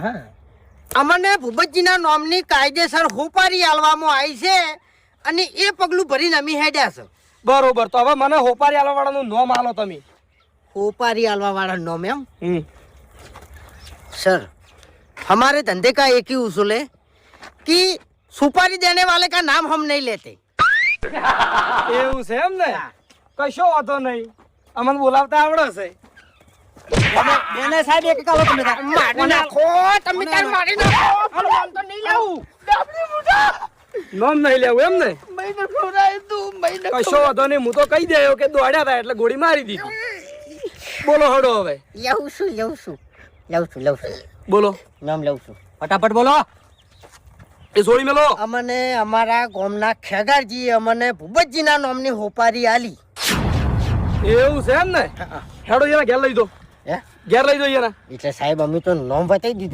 હા અમને ભૂપતજીના નામની કાયદેસર હોપારી આલવામાં આવી છે અને એ પગલું ભરીને અમે હેડ્યા છે. બરોબર, તો હવે મને હોપારી આલવાવાળાનું નામ આલો તમે. होपारी आलवा वाला नाम है सर। हमारे धंधे का एक ही उसूल है कि सुपारी देने वाले का नाम हम नहीं लेते। એવું છે એમ ને? કશો વાંધો નહીં, અમને બોલાવતા આવડે છે. બેને સાહેબ એક કાલો તમે મારી નાખો, તમે તાર મારી નાખો. નામ તો નહીં લેવું. ડાબલી મુઢા નામ નહીં લેવું એમ ને? મહિને ફોરાય તું મહિને. કશો વાંધો નહીં, હું તો કહી દેયો કે દોડ્યા હતા એટલે ગોળી મારી દીધી. બોલો હડો હવે. લઉં છું. બોલો, નામ લઉં છું. ફટાફટ બોલો. એ છોડી મેલો. અમને અમારા ગામના ખેગારજીએ અમને ભૂપતજીના નામની હોપારી આલી. એવું છે એમ ને? હેડો એના ઘેર લઈ દો. હે? ઘેર લઈ દો એના. એટલે સાહેબ અમે તો નામ બતાવી દીધું.